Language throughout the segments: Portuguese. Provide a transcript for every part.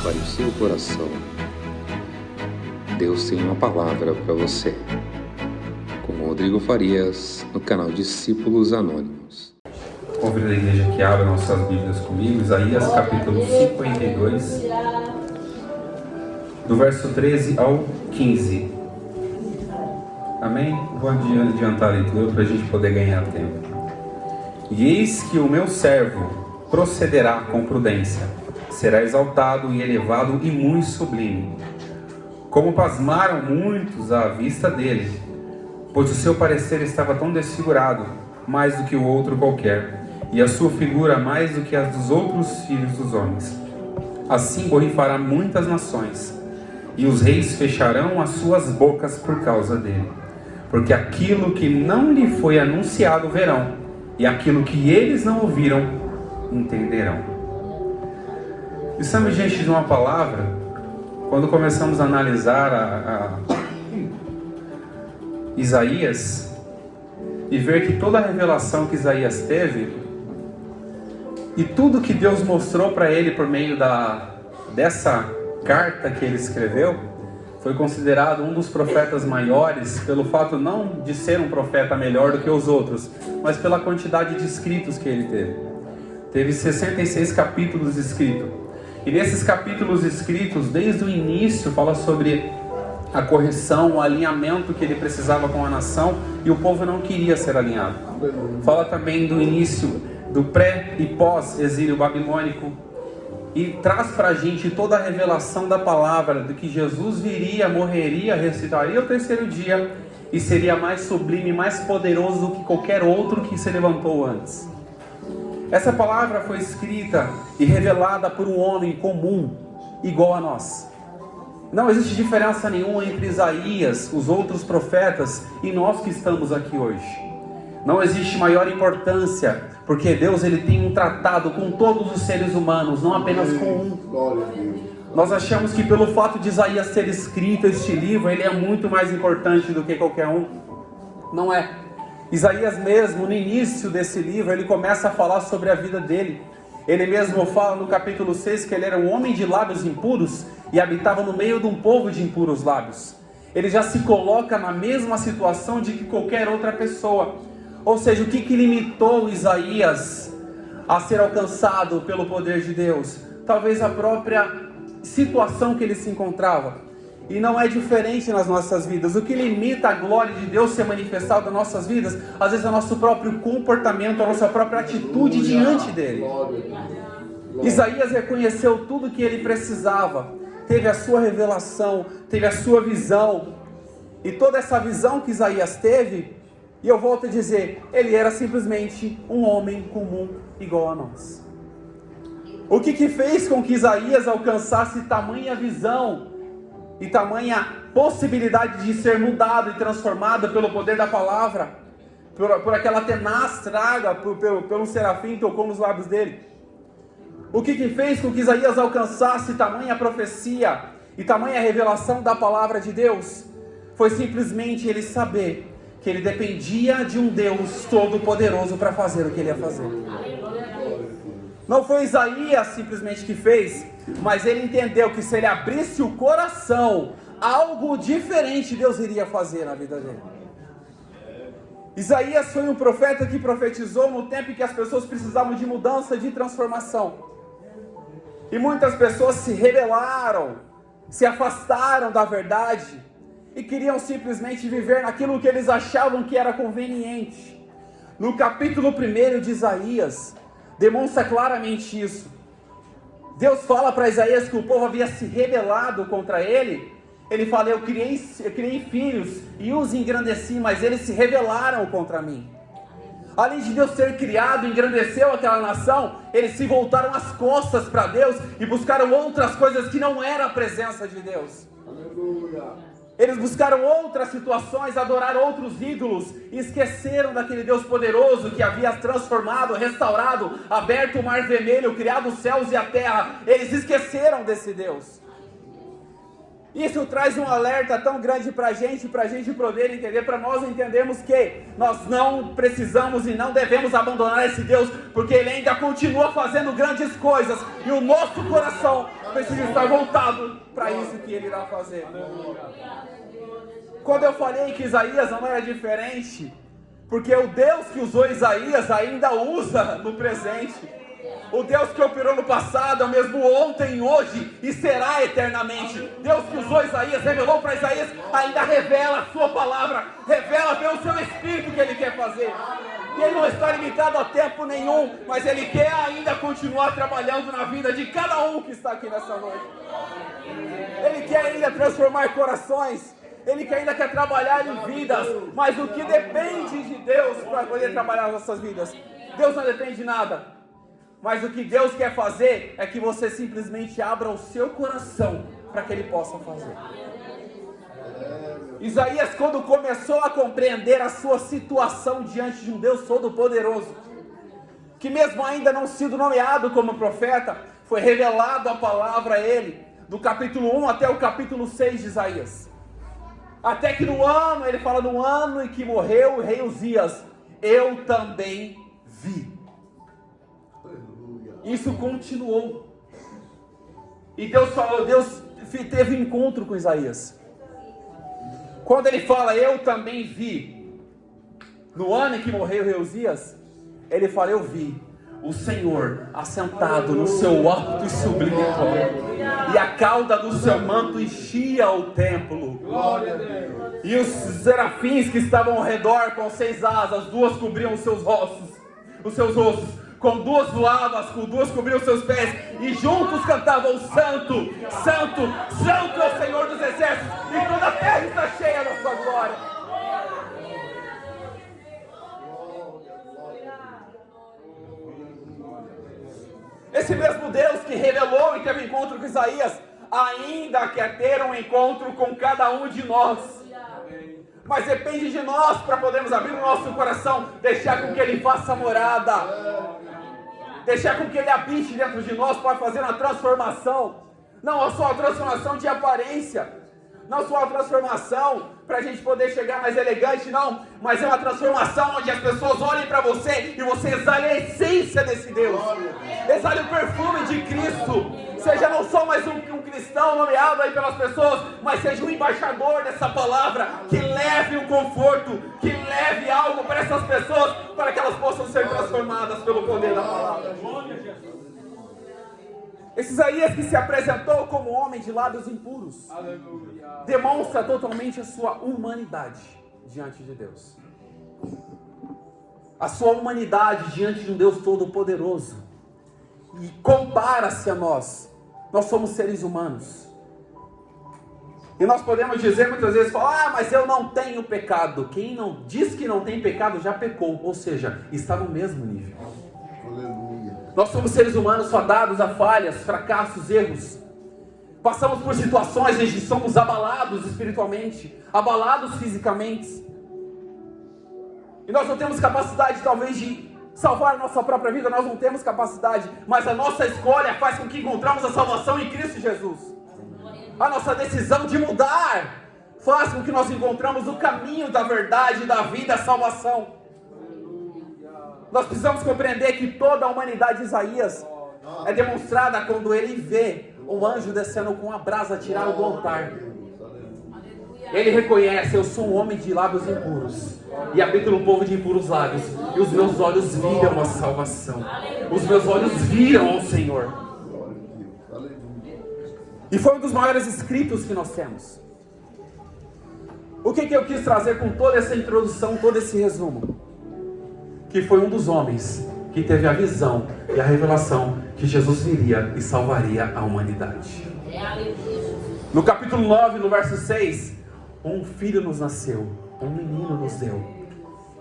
prepare o seu coração. Deus tem uma palavra para você. Com Rodrigo Farias, no canal Discípulos Anônimos. Convido a igreja que abra nossas Bíblias comigo, Isaías capítulo 52, do verso 13 ao 15. Amém? Vou adiantar a leitura para a gente poder ganhar tempo. E eis que o meu servo procederá com prudência, será exaltado e elevado e muito sublime. Como pasmaram muitos à vista dele, pois o seu parecer estava tão desfigurado, mais do que o outro qualquer, e a sua figura mais do que as dos outros filhos dos homens. Assim borrifará muitas nações, e os reis fecharão as suas bocas por causa dele. Porque aquilo que não lhe foi anunciado verão, e aquilo que eles não ouviram entenderão. Estamos diante de uma palavra. Quando começamos a analisar Isaías e ver que toda a revelação que Isaías teve e tudo que Deus mostrou para ele por meio dessa carta que ele escreveu, foi considerado um dos profetas maiores pelo fato não de ser um profeta melhor do que os outros, mas pela quantidade de escritos que ele teve. Teve 66 capítulos escritos. E nesses capítulos escritos, desde o início, fala sobre a correção, o alinhamento que ele precisava com a nação, e o povo não queria ser alinhado. Fala também do início, do pré e pós-exílio babilônico, e traz para a gente toda a revelação da palavra, de que Jesus viria, morreria, ressuscitaria ao terceiro dia, e seria mais sublime, mais poderoso do que qualquer outro que se levantou antes. Essa palavra foi escrita e revelada por um homem comum, igual a nós. Não existe diferença nenhuma entre Isaías, os outros profetas e nós que estamos aqui hoje. Não existe maior importância, porque Deus ele tem um tratado com todos os seres humanos, não apenas com um. Nós achamos que pelo fato de Isaías ter escrito este livro, ele é muito mais importante do que qualquer um. Não é. Isaías mesmo, no início desse livro, ele começa a falar sobre a vida dele. Ele mesmo fala no capítulo 6 que ele era um homem de lábios impuros e habitava no meio de um povo de impuros lábios. Ele já se coloca na mesma situação de que qualquer outra pessoa. Ou seja, o que limitou Isaías a ser alcançado pelo poder de Deus? Talvez a própria situação que ele se encontrava. E não é diferente nas nossas vidas. O que limita a glória de Deus ser manifestada nas nossas vidas, às vezes é o nosso próprio comportamento, a nossa própria atitude diante dele. Isaías reconheceu tudo que ele precisava, teve a sua revelação, teve a sua visão, e toda essa visão que Isaías teve, e eu volto a dizer, ele era simplesmente um homem comum igual a nós. O que fez com que Isaías alcançasse tamanha visão e tamanha possibilidade de ser mudado e transformado pelo poder da palavra, por aquela tenaz traga, pelo serafim que tocou nos lábios dele? O que fez com que Isaías alcançasse tamanha profecia e tamanha revelação da palavra de Deus? Foi simplesmente ele saber que ele dependia de um Deus todo-poderoso para fazer o que ele ia fazer. Não foi Isaías simplesmente que fez, mas ele entendeu que se ele abrisse o coração, algo diferente Deus iria fazer na vida dele. Isaías foi um profeta que profetizou no tempo em que as pessoas precisavam de mudança, de transformação. E muitas pessoas se rebelaram, se afastaram da verdade e queriam simplesmente viver naquilo que eles achavam que era conveniente. No capítulo 1 de Isaías, demonstra claramente isso. Deus fala para Isaías que o povo havia se rebelado contra ele. Ele fala, eu criei filhos e os engrandeci, mas eles se rebelaram contra mim. Além de Deus ter criado e engrandeceu aquela nação, eles se voltaram as costas para Deus e buscaram outras coisas que não era a presença de Deus. Aleluia. Eles buscaram outras situações, adoraram outros ídolos e esqueceram daquele Deus poderoso que havia transformado, restaurado, aberto o mar vermelho, criado os céus e a terra. Eles esqueceram desse Deus. Isso traz um alerta tão grande para a gente poder entender, para nós entendermos que nós não precisamos e não devemos abandonar esse Deus, porque Ele ainda continua fazendo grandes coisas, e o nosso coração precisa estar voltado para isso que ele irá fazer. Quando eu falei que Isaías não era diferente, porque o Deus que usou Isaías ainda usa no presente. O Deus que operou no passado é o mesmo ontem, hoje e será eternamente. Deus que usou Isaías, revelou para Isaías, ainda revela a sua palavra, revela pelo seu Espírito que ele quer fazer. E ele não está limitado a tempo nenhum, mas ele quer ainda continuar trabalhando na vida de cada um que está aqui nessa noite. Ele quer ainda transformar corações, ele ainda quer trabalhar em vidas, mas o que depende de Deus para poder trabalhar nas nossas vidas? Deus não depende de nada. Mas o que Deus quer fazer é que você simplesmente abra o seu coração para que Ele possa fazer. Isaías, quando começou a compreender a sua situação diante de um Deus Todo-Poderoso, que mesmo ainda não sido nomeado como profeta, foi revelado a palavra a ele, do capítulo 1 até o capítulo 6 de Isaías. Até que no ano, ele fala no ano em que morreu o rei Uzias, eu também vi. Isso continuou. E Deus teve um encontro com Isaías. Quando ele fala, eu também vi, no ano em que morreu o rei Uzias, ele fala, eu vi o Senhor assentado no seu alto e sublime trono, e a cauda do seu manto enchia o templo. E os serafins que estavam ao redor com 6 asas, 2 cobriam os seus rostos, com 2 voavam, com 2 cobriam os seus pés, e juntos cantavam, Santo, Santo, Santo é o Senhor dos exércitos, e toda a terra está cheia da sua glória. Esse mesmo Deus que revelou e teve encontro com Isaías, ainda quer ter um encontro com cada um de nós. Mas depende de nós para podermos abrir o nosso coração, deixar com que Ele faça morada, deixar com que Ele habite dentro de nós para fazer uma transformação. Não só uma transformação de aparência, não só uma transformação para a gente poder chegar mais elegante, não, mas é uma transformação onde as pessoas olhem para você e você exale a essência desse Deus, exale o perfume de Cristo, seja não só mais um cristão nomeado aí pelas pessoas, mas seja um embaixador dessa palavra, que leve um conforto, que leve algo para essas pessoas, para que elas possam ser transformadas pelo poder da palavra. Esse Isaías que se apresentou como homem de lábios impuros, demonstra totalmente a sua humanidade diante de Deus. A sua humanidade diante de um Deus todo-poderoso. E compara-se a nós. Nós somos seres humanos. E nós podemos dizer muitas vezes, mas eu não tenho pecado. Quem não diz que não tem pecado já pecou. Ou seja, está no mesmo nível. Nós somos seres humanos fadados a falhas, fracassos, erros. Passamos por situações onde somos abalados espiritualmente, abalados fisicamente. E nós não temos capacidade talvez de salvar a nossa própria vida, nós não temos capacidade. Mas a nossa escolha faz com que encontramos a salvação em Cristo Jesus. A nossa decisão de mudar faz com que nós encontramos o caminho da verdade, da vida, a salvação. Nós precisamos compreender que toda a humanidade de Isaías é demonstrada quando ele vê um anjo descendo com a brasa tirada do altar. Ele reconhece, eu sou um homem de lábios impuros e habito no povo de impuros lábios, e os meus olhos viram a salvação, os meus olhos viram ao Senhor. E foi um dos maiores escritos que nós temos. O que eu quis trazer com toda essa introdução, todo esse resumo? Que foi um dos homens que teve a visão e a revelação que Jesus viria e salvaria a humanidade. No capítulo 9, no verso 6, um filho nos nasceu, um menino nos deu,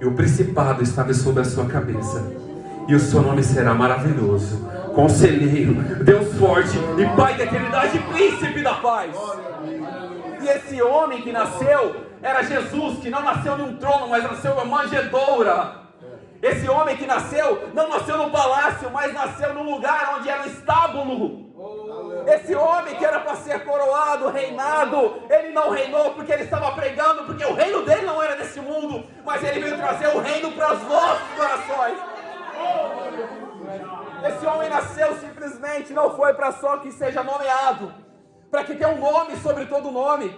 e o principado estava sobre a sua cabeça, e o seu nome será maravilhoso, conselheiro, Deus forte e Pai da eternidade, príncipe da paz. E esse homem que nasceu era Jesus, que não nasceu num trono, mas nasceu numa manjedoura. Esse homem que nasceu, não nasceu no palácio, mas nasceu num lugar onde era um estábulo. Esse homem que era para ser coroado, reinado, ele não reinou porque ele estava pregando, porque o reino dele não era desse mundo, mas ele veio trazer o reino para os nossos corações. Esse homem nasceu simplesmente, não foi para só que seja nomeado, para que tenha um nome sobre todo nome,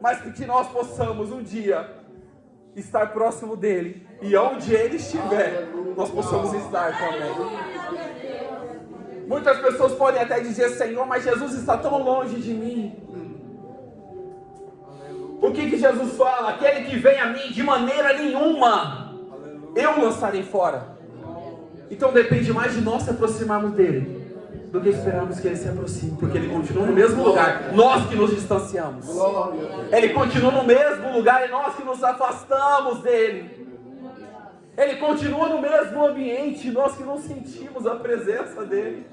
mas que nós possamos um dia estar próximo dele, e onde ele estiver, nós possamos estar também. Muitas pessoas podem até dizer: Senhor, mas Jesus está tão longe de mim. O que Jesus fala? Aquele que vem a mim, de maneira nenhuma eu lançarei fora. Então depende mais de nós se aproximarmos dele do que esperarmos que ele se aproxime, porque ele continua no mesmo lugar, nós que nos distanciamos. Ele continua no mesmo lugar e nós que nos afastamos dele. Ele continua no mesmo ambiente, nós que não sentimos a presença dele.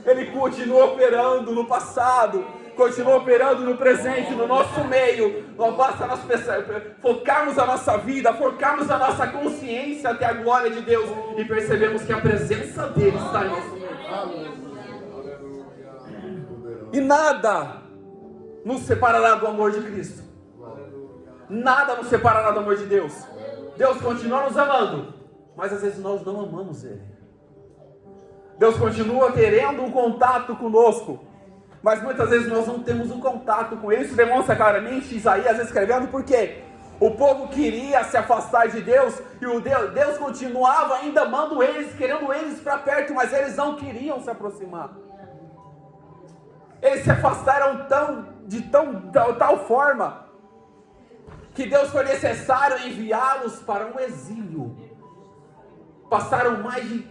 Ele continua operando no passado, continua operando no presente, no nosso meio. Não basta nós focarmos a nossa vida, focarmos a nossa consciência até a glória de Deus e percebemos que a presença dele está em nosso meio. E nada nos separará do amor de Cristo. Nada nos separará do amor de Deus. Deus continua nos amando, mas às vezes nós não amamos Ele. Deus continua querendo um contato conosco, mas muitas vezes nós não temos um contato com Ele. Isso demonstra claramente Isaías escrevendo, porque o povo queria se afastar de Deus, e Deus continuava ainda amando eles, querendo eles para perto, mas eles não queriam se aproximar. Eles se afastaram de tal forma, que Deus foi necessário enviá-los para um exílio. Passaram mais de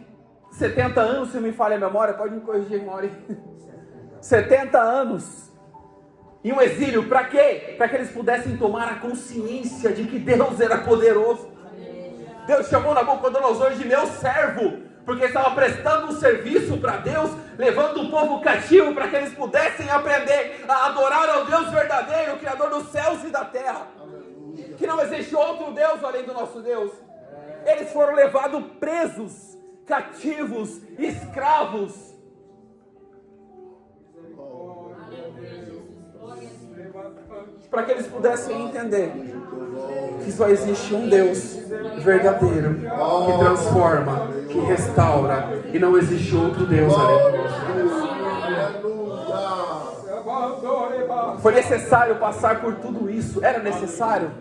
70 anos, se me falha a memória, pode me corrigir, Mauri. 70 anos em um exílio, para quê? Para que eles pudessem tomar a consciência de que Deus era poderoso. Deus chamou Nabucodonosor de meu servo, porque estava prestando um serviço para Deus, levando o povo cativo para que eles pudessem aprender a adorar ao Deus verdadeiro, o Criador dos céus e da terra. Que não existe outro Deus além do nosso Deus. Eles foram levados presos, cativos, escravos, para que eles pudessem entender que só existe um Deus verdadeiro, que transforma, que restaura, e não existe outro Deus além do nosso Deus. Foi necessário passar por tudo isso. Era necessário.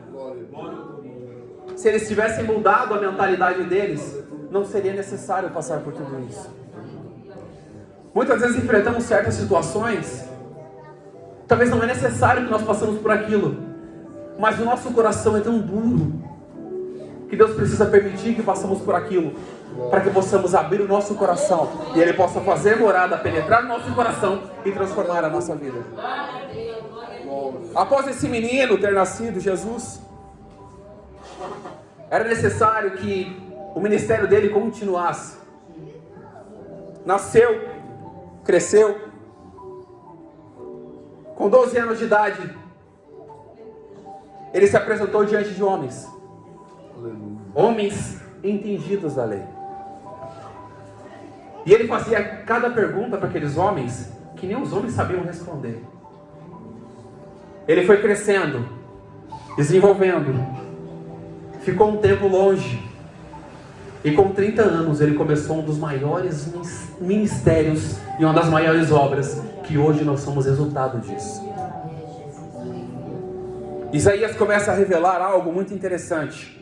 Se eles tivessem mudado a mentalidade deles, não seria necessário passar por tudo isso. Muitas vezes enfrentamos certas situações, talvez não é necessário que nós passemos por aquilo, mas o nosso coração é tão duro, que Deus precisa permitir que passemos por aquilo, para que possamos abrir o nosso coração, e Ele possa fazer morada, penetrar no nosso coração e transformar a nossa vida. Após esse menino ter nascido, Jesus, era necessário que o ministério dele continuasse. Nasceu, cresceu, com 12 anos de idade, ele se apresentou diante de homens, homens entendidos da lei. E ele fazia cada pergunta para aqueles homens que nem os homens sabiam responder. Ele foi crescendo, desenvolvendo, ficou um tempo longe, e com 30 anos ele começou um dos maiores ministérios e uma das maiores obras, que hoje nós somos resultado disso. Isaías começa a revelar algo muito interessante: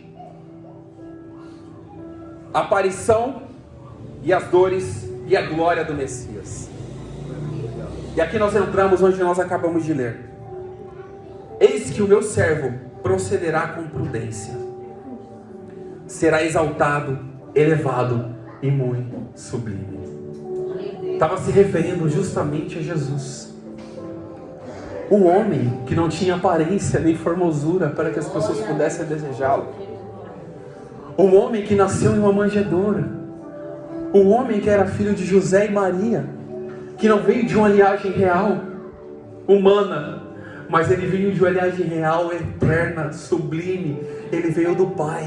a aparição e as dores e a glória do Messias. E aqui nós entramos onde nós acabamos de ler: eis que o meu servo procederá com prudência, será exaltado, elevado e muito sublime. Estava se referindo justamente a Jesus, um homem que não tinha aparência nem formosura para que as pessoas pudessem desejá-lo, um homem que nasceu em uma manjedoura, um homem que era filho de José e Maria, que não veio de uma linhagem real, humana, mas ele veio de uma linhagem real, eterna, sublime. Ele veio do Pai.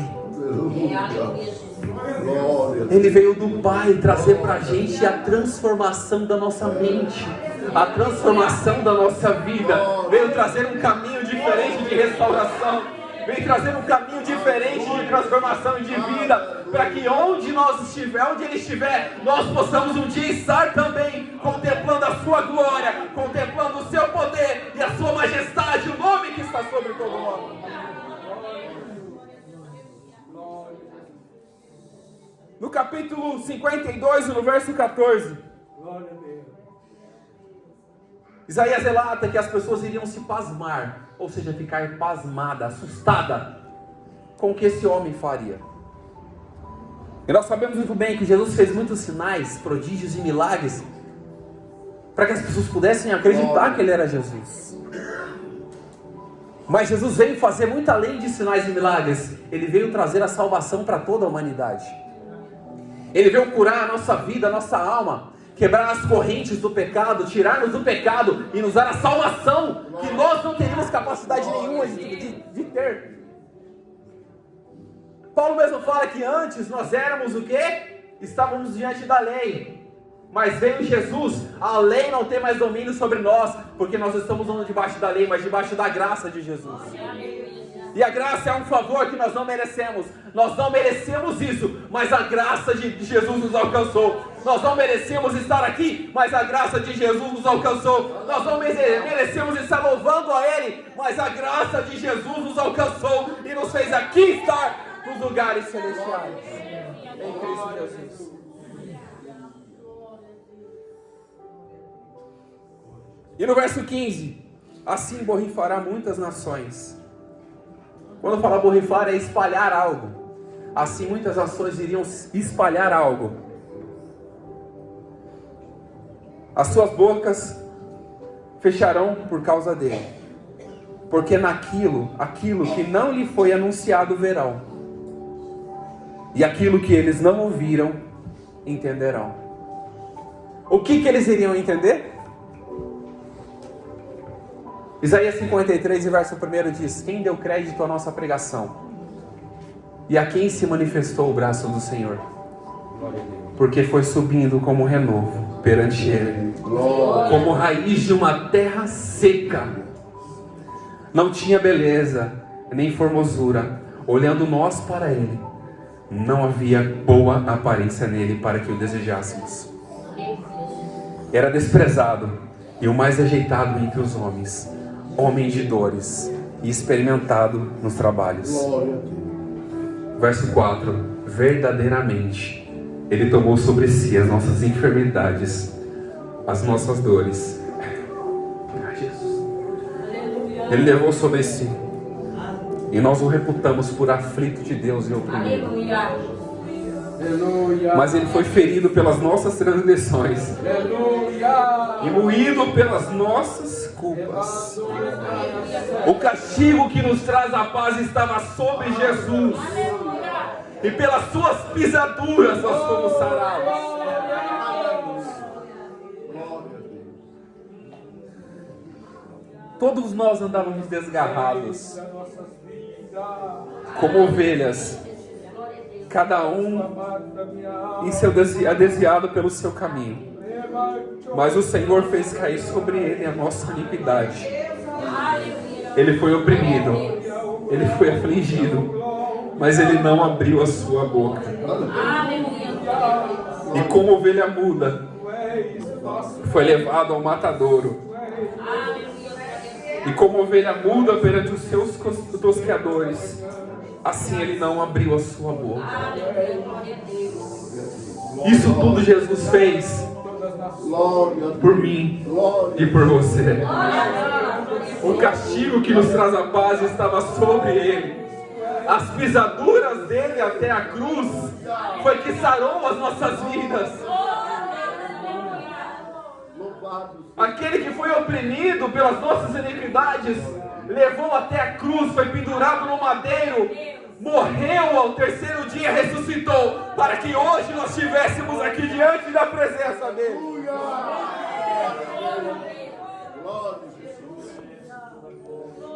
Ele veio do Pai trazer para a gente a transformação da nossa mente, a transformação da nossa vida. Veio trazer um caminho diferente de restauração. vem trazer um caminho diferente de transformação e de vida, para que onde Ele estiver, nós possamos um dia estar também contemplando a sua glória, contemplando o seu poder e a sua majestade, o nome que está sobre todo nome. No capítulo 52, no verso 14, Isaías relata que as pessoas iriam se pasmar, ou seja, ficar pasmada, assustada com o que esse homem faria. E nós sabemos muito bem que Jesus fez muitos sinais, prodígios e milagres para que as pessoas pudessem acreditar que Ele era Jesus. Mas Jesus veio fazer muito além de sinais e milagres. Ele veio trazer a salvação para toda a humanidade. Ele veio curar a nossa vida, a nossa alma, quebrar as correntes do pecado, tirar-nos do pecado e nos dar a salvação que nós não teríamos capacidade nenhuma de ter. Paulo mesmo fala que antes nós éramos o quê? Estávamos diante da lei. Mas veio Jesus, a lei não tem mais domínio sobre nós, porque nós estamos não debaixo da lei, mas debaixo da graça de Jesus. E a graça é um favor que nós não merecemos. Nós não merecemos isso, mas a graça de Jesus nos alcançou. Nós não merecemos estar aqui, mas a graça de Jesus nos alcançou. Nós não merecemos estar louvando a Ele, mas a graça de Jesus nos alcançou e nos fez aqui estar nos lugares celestiais, em Cristo Jesus. E no verso 15, assim borrifará muitas nações. Quando fala borrifar é espalhar algo. Assim muitas nações iriam espalhar algo. As suas bocas fecharão por causa dele. Porque aquilo que não lhe foi anunciado verão. E aquilo que eles não ouviram, entenderão. O que eles iriam entender? Isaías 53, verso 1 diz: quem deu crédito à nossa pregação? E a quem se manifestou o braço do Senhor? Porque foi subindo como renovo perante Ele, como raiz de uma terra seca. Não tinha beleza, nem formosura. Olhando nós para Ele, não havia boa aparência nele para que o desejássemos. Era desprezado e o mais rejeitado entre os homens, homem de dores e experimentado nos trabalhos. Verso 4: verdadeiramente Ele tomou sobre si as nossas enfermidades, as nossas dores. Jesus. Ele levou sobre si, e nós o reputamos por aflito de Deus e oprimido. Mas Ele foi ferido pelas nossas transgressões e moído pelas nossas culpas. O castigo que nos traz a paz estava sobre Jesus, e pelas suas pisaduras nós fomos sarados. Todos nós andávamos desgarrados, como ovelhas, cada um em seu desviado pelo seu caminho. Mas o Senhor fez cair sobre Ele a nossa iniquidade. Ele foi oprimido, Ele foi afligido, mas Ele não abriu a sua boca. E como ovelha muda, foi levado ao matadouro. E como ovelha muda perante os seus tosqueadores, assim Ele não abriu a sua boca. Isso tudo Jesus fez por mim e por você. O castigo que nos traz a paz estava sobre Ele. As pisaduras dele até a cruz foi que sarou as nossas vidas. Aquele que foi oprimido pelas nossas iniquidades, levou até a cruz, foi pendurado no madeiro, morreu ao terceiro dia, ressuscitou, para que hoje nós estivéssemos aqui diante da presença dele.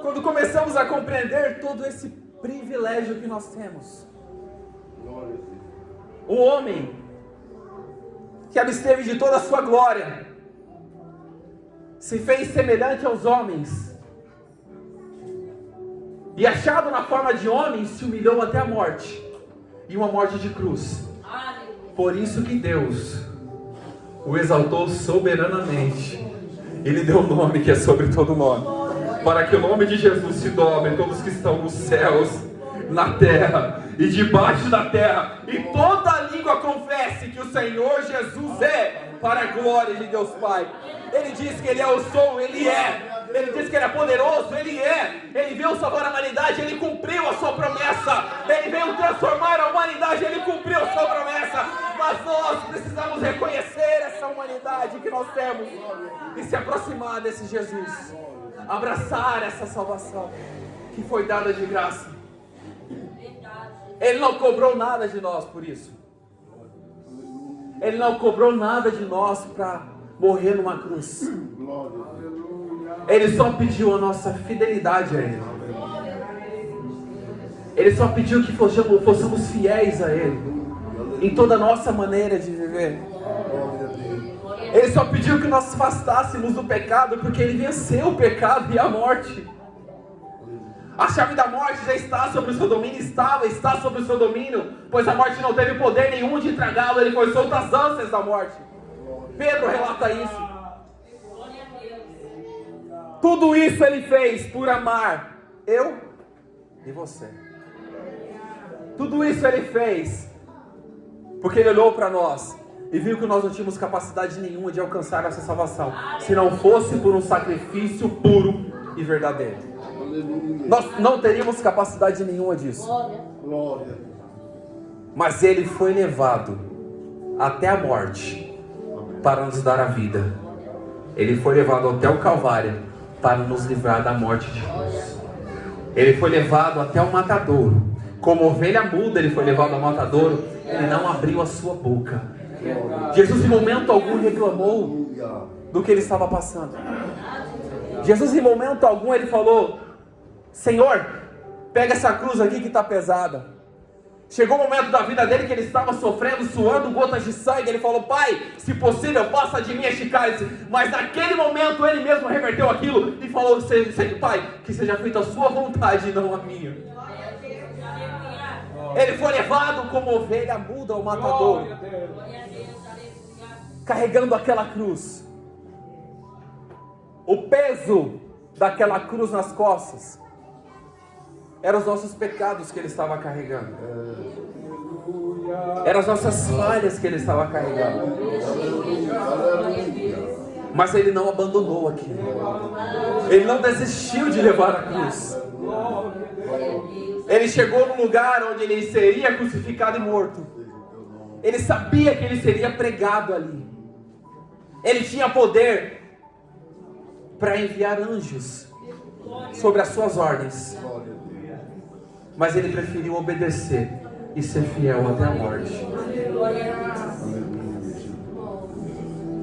Quando começamos a compreender todo esse privilégio que nós temos, o homem que absteve de toda a sua glória se fez semelhante aos homens, E achado na forma de homem, se humilhou até a morte. E uma morte de cruz. Por isso que Deus o exaltou soberanamente. Ele deu um nome que é sobre todo nome. Para que o nome de Jesus se dobre todos que estão nos céus, na terra e debaixo da terra. E toda língua confesse que o Senhor Jesus é, para a glória de Deus Pai. Ele diz que Ele é o som, Ele é. Ele diz que Ele é poderoso, Ele é. Ele veio salvar a humanidade, Ele cumpriu a sua promessa. Ele veio transformar a humanidade, Ele cumpriu a sua promessa. Mas nós precisamos reconhecer essa humanidade que nós temos e se aproximar desse Jesus. Abraçar essa salvação que foi dada de graça. Ele não cobrou nada de nós por isso. Ele não cobrou nada de nós para morrer numa cruz. Ele só pediu a nossa fidelidade a Ele. Ele só pediu que fossemos fiéis a Ele em toda a nossa maneira de viver. Ele só pediu que nós afastássemos do pecado, porque Ele venceu o pecado e a morte. A chave da morte já está sobre o seu domínio, está sobre o seu domínio, pois a morte não teve poder nenhum de tragá-lo. Ele foi solto às ânsias da morte. Pedro relata isso. Tudo isso Ele fez por amar eu e você. Tudo isso Ele fez porque Ele olhou para nós e viu que nós não tínhamos capacidade nenhuma de alcançar essa salvação, se não fosse por um sacrifício puro e verdadeiro. Nós não teríamos capacidade nenhuma disso. Mas Ele foi levado até a morte para nos dar a vida. Ele foi levado até o Calvário para nos livrar da morte de cruz. Ele foi levado até o matadouro. Como ovelha muda, Ele foi levado ao matadouro. Ele não abriu a sua boca. Jesus em momento algum reclamou do que Ele estava passando. Jesus em momento algum Ele falou: Senhor, pega essa cruz aqui que está pesada. Chegou o momento da vida dele que ele estava sofrendo, suando gotas de sangue. Ele falou: Pai, se possível, passa de mim este cálice. Mas naquele momento ele mesmo reverteu aquilo e falou: Pai, que seja feita a sua vontade e não a minha. Ele foi levado como ovelha muda ao matadouro, carregando aquela cruz. O peso daquela cruz nas costas eram os nossos pecados que Ele estava carregando. Eram as nossas falhas que Ele estava carregando. Mas Ele não abandonou aquilo. Ele não desistiu de levar a cruz. Ele chegou num lugar onde Ele seria crucificado e morto. Ele sabia que Ele seria pregado ali. Ele tinha poder para enviar anjos sobre as suas ordens. Mas Ele preferiu obedecer e ser fiel até a morte.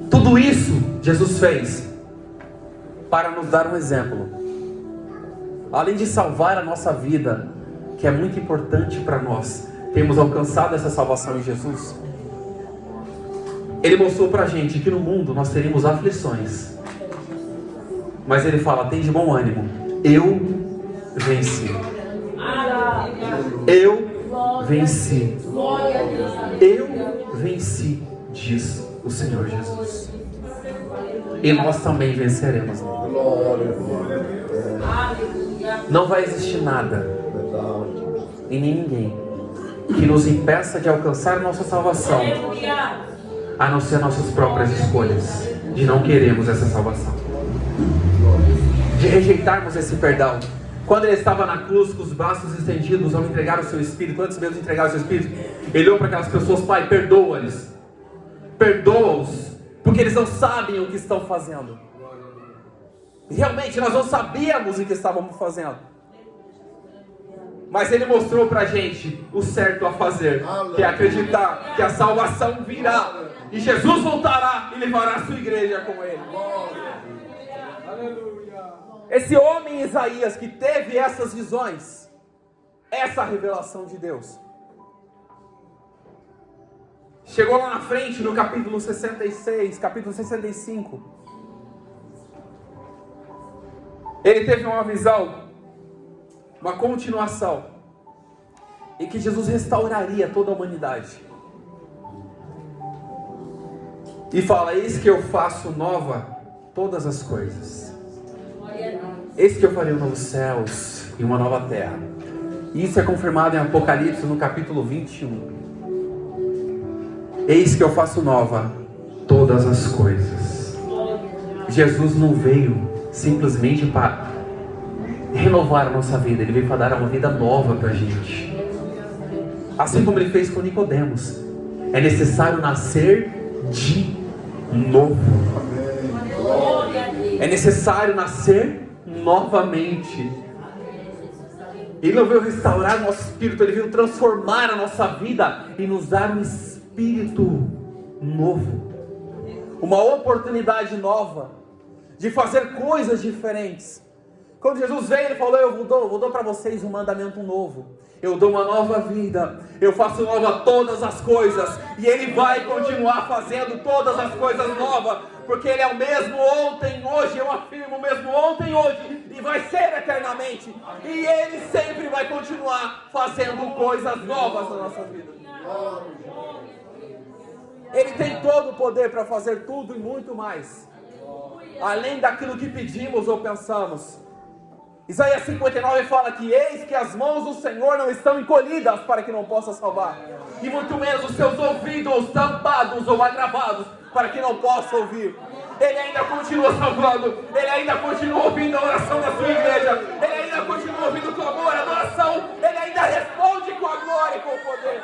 Tudo isso Jesus fez para nos dar um exemplo. Além de salvar a nossa vida, que é muito importante para nós termos alcançado essa salvação em Jesus, Ele mostrou para a gente que no mundo nós teríamos aflições. Mas Ele fala: tem de bom ânimo, eu venci. Eu venci. Eu venci, diz o Senhor Jesus. E nós também venceremos. Não vai existir nada e nem ninguém que nos impeça de alcançar nossa salvação, a não ser nossas próprias escolhas de não queremos essa salvação, de rejeitarmos esse perdão. Quando Ele estava na cruz com os braços estendidos ao entregar o seu Espírito, antes mesmo de entregar o seu Espírito, Ele olhou para aquelas pessoas: Pai, perdoa-lhes, perdoa-os, porque eles não sabem o que estão fazendo. Realmente nós não sabíamos o que estávamos fazendo, mas Ele mostrou para a gente o certo a fazer, que é acreditar que a salvação virá e Jesus voltará e levará a sua igreja com Ele. Aleluia. Esse homem Isaías que teve essas visões, essa revelação de Deus, chegou lá na frente no capítulo 66, capítulo 65. Ele teve uma visão uma continuação, e que Jesus restauraria toda a humanidade. E fala: eis que eu faço nova todas as coisas. Eis que eu farei um novo céus e uma nova terra. E isso é confirmado em Apocalipse, no capítulo 21. Eis que eu faço nova todas as coisas. Jesus não veio simplesmente para renovar a nossa vida, Ele veio para dar uma vida nova para a gente. Assim como Ele fez com Nicodemos, é necessário nascer de novo. É necessário nascer novamente. Ele não veio restaurar o nosso espírito, Ele veio transformar a nossa vida e nos dar um espírito novo, uma oportunidade nova de fazer coisas diferentes. Quando Jesus veio, Ele falou: eu dou para vocês um mandamento novo, eu dou uma nova vida, eu faço nova todas as coisas, e Ele vai continuar fazendo todas as coisas novas, porque Ele é o mesmo ontem, hoje, eu afirmo, o mesmo ontem, hoje, e vai ser eternamente, e Ele sempre vai continuar fazendo coisas novas na nossa vida. Ele tem todo o poder para fazer tudo e muito mais, além daquilo que pedimos ou pensamos. Isaías 59 fala que eis que as mãos do Senhor não estão encolhidas para que não possa salvar, e muito menos os seus ouvidos tampados ou agravados para que não possa ouvir. Ele ainda continua salvando, Ele ainda continua ouvindo a oração da sua igreja, Ele ainda continua ouvindo o clamor, a adoração, Ele ainda responde com a glória e com o poder.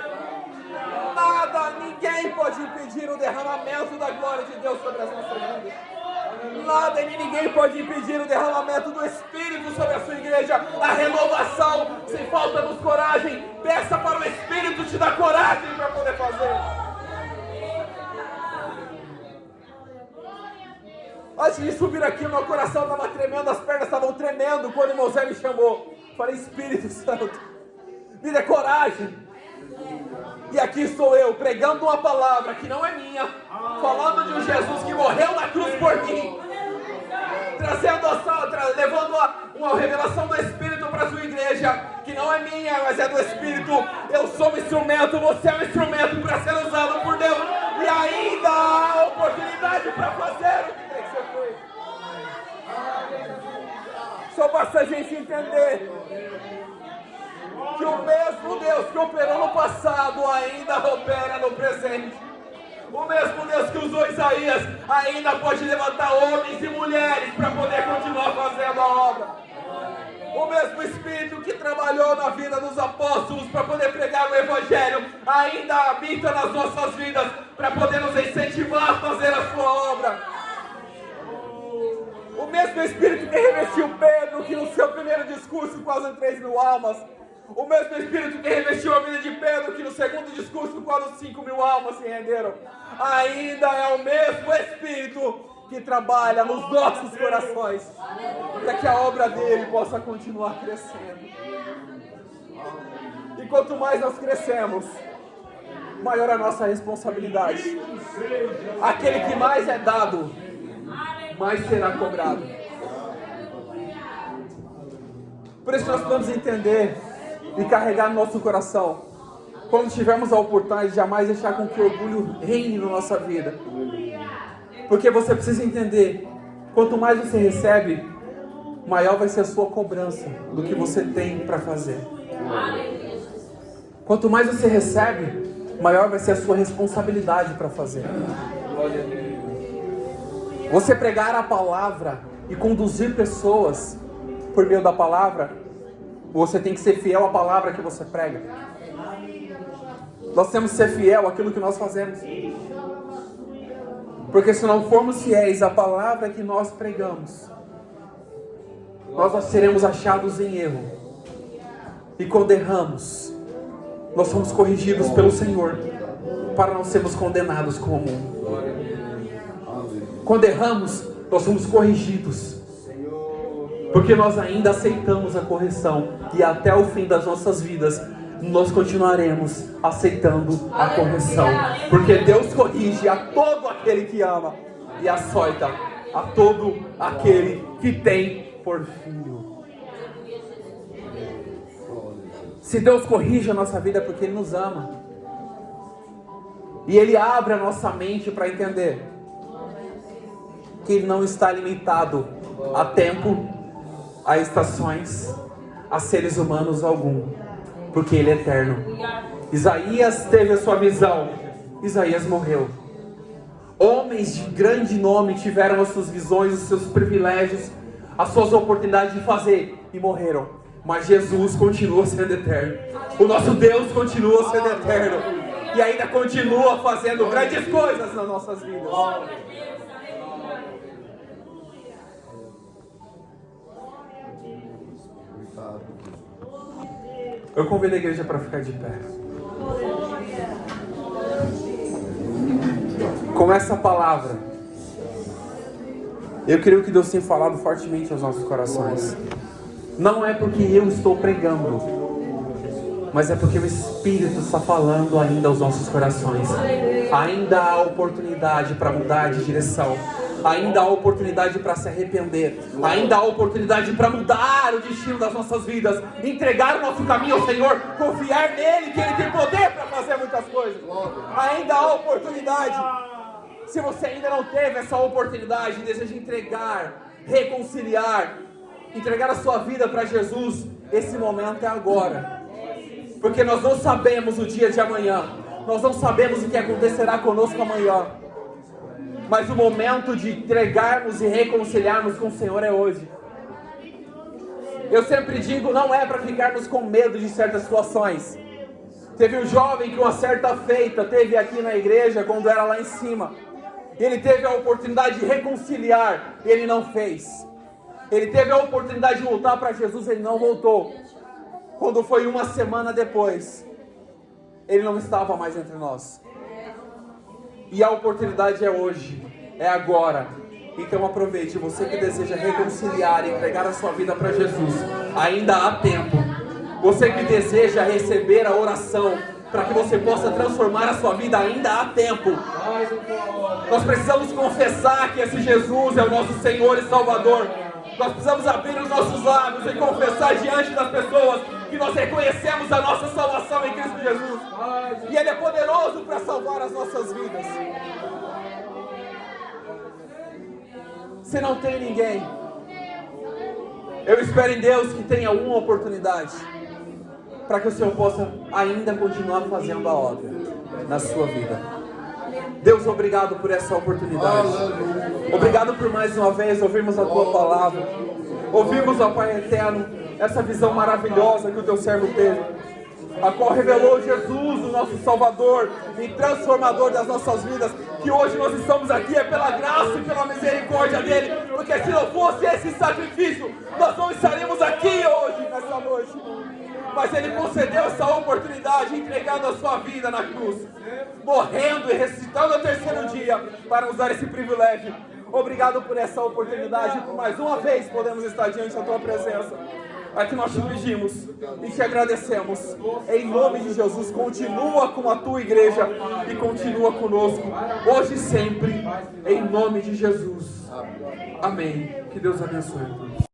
Nada, ninguém pode impedir o derramamento da glória de Deus sobre as nossas vidas. Nada e ninguém pode impedir o derramamento do Espírito sobre a sua igreja, a renovação. Se falta-nos coragem, peça para o Espírito te dar coragem para poder fazer. Antes de subir aqui, meu coração estava tremendo, as pernas estavam tremendo quando o irmão Zé me chamou. Falei: Espírito Santo, me dê coragem. E aqui estou eu, pregando uma palavra que não é minha, falando de um Jesus que morreu na cruz por mim, levando uma revelação do Espírito para a sua igreja, que não é minha, mas é do Espírito. Eu sou um instrumento, você é um instrumento para ser usado por Deus, e ainda há oportunidade para fazer o que tem que ser feito. Só basta a gente entender que o mesmo Deus que operou no passado ainda opera no presente. O mesmo Deus que usou Isaías ainda pode levantar homens e mulheres para poder continuar fazendo a obra. O mesmo Espírito que trabalhou na vida dos apóstolos para poder pregar o Evangelho ainda habita nas nossas vidas para poder nos incentivar a fazer a sua obra. O mesmo Espírito que revestiu Pedro, que no seu primeiro discurso quase 3.000 almas, o mesmo Espírito que revestiu a vida de Pedro, que no segundo discurso quase 5.000 almas se renderam, ainda é o mesmo Espírito que trabalha nos nossos corações, para que a obra dele possa continuar crescendo. E quanto mais nós crescemos, maior a nossa responsabilidade. Aquele que mais é dado, mais será cobrado. Por isso nós precisamos entender e carregar no nosso coração, quando tivermos a oportunidade, jamais deixar com que o orgulho reine na nossa vida. Porque você precisa entender, quanto mais você recebe, maior vai ser a sua cobrança do que você tem para fazer. Quanto mais você recebe, maior vai ser a sua responsabilidade para fazer. Você pregar a palavra e conduzir pessoas por meio da palavra, você tem que ser fiel à palavra que você prega. Nós temos que ser fiel àquilo que nós fazemos. Porque se não formos fiéis à palavra que nós pregamos, nós seremos achados em erro. E quando erramos, nós somos corrigidos pelo Senhor, para não sermos condenados como o mundo. Quando erramos, nós somos corrigidos, porque nós ainda aceitamos a correção, e até o fim das nossas vidas nós continuaremos aceitando a correção, porque Deus corrige a todo aquele que ama e açoita a todo aquele que tem por filho. Se Deus corrige a nossa vida é porque Ele nos ama. E Ele abre a nossa mente para entender que Ele não está limitado a tempo, a estações, a seres humanos algum, porque Ele é eterno. Isaías teve a sua visão, Isaías morreu. Homens de grande nome tiveram as suas visões, os seus privilégios, as suas oportunidades de fazer e morreram. Mas Jesus continua sendo eterno. O nosso Deus continua sendo eterno. E ainda continua fazendo grandes coisas nas nossas vidas. Eu convido a igreja para ficar de pé. Com essa palavra, eu creio que Deus tem falado fortemente aos nossos corações. Não é porque eu estou pregando, mas é porque o Espírito está falando ainda aos nossos corações. Ainda há oportunidade para mudar de direção. Ainda há oportunidade para se arrepender. Ainda há oportunidade para mudar o destino das nossas vidas. Entregar o nosso caminho ao Senhor. Confiar nele, que Ele tem poder para fazer muitas coisas. Ainda há oportunidade. Se você ainda não teve essa oportunidade, deseja entregar, reconciliar, entregar a sua vida para Jesus, esse momento é agora. Porque nós não sabemos o dia de amanhã. Nós não sabemos o que acontecerá conosco amanhã. Mas o momento de entregarmos e reconciliarmos com o Senhor é hoje. Eu sempre digo, não é para ficarmos com medo de certas situações. Teve um jovem que uma certa feita teve aqui na igreja quando era lá em cima. Ele teve a oportunidade de reconciliar, ele não fez. Ele teve a oportunidade de voltar para Jesus, ele não voltou. Quando foi uma semana depois, ele não estava mais entre nós. E a oportunidade é hoje, é agora. Então aproveite, você que deseja reconciliar e entregar a sua vida para Jesus, ainda há tempo. Você que deseja receber a oração para que você possa transformar a sua vida, ainda há tempo. Nós precisamos confessar que esse Jesus é o nosso Senhor e Salvador. Nós precisamos abrir os nossos lábios e confessar diante das pessoas que nós reconhecemos a nossa salvação em Cristo Jesus. E Ele é poderoso para salvar as nossas vidas. Se não tem ninguém, eu espero em Deus que tenha uma oportunidade para que o Senhor possa ainda continuar fazendo a obra na sua vida. Deus, obrigado por essa oportunidade. Obrigado por mais uma vez ouvirmos a Tua palavra. Ouvimos, ó Pai eterno, essa visão maravilhosa que o Teu servo teve, a qual revelou Jesus, o nosso Salvador e transformador das nossas vidas. Que hoje nós estamos aqui é pela graça e pela misericórdia dEle, porque se não fosse esse sacrifício, nós não estaríamos aqui hoje, nessa noite. Mas Ele concedeu essa oportunidade, entregando a sua vida na cruz, morrendo e ressuscitando ao terceiro dia, para nos dar esse privilégio. Obrigado por essa oportunidade, por mais uma vez podemos estar diante da Tua presença. É que nós te pedimos e te agradecemos. Em nome de Jesus, continua com a Tua igreja e continua conosco, hoje e sempre, em nome de Jesus. Amém. Que Deus abençoe.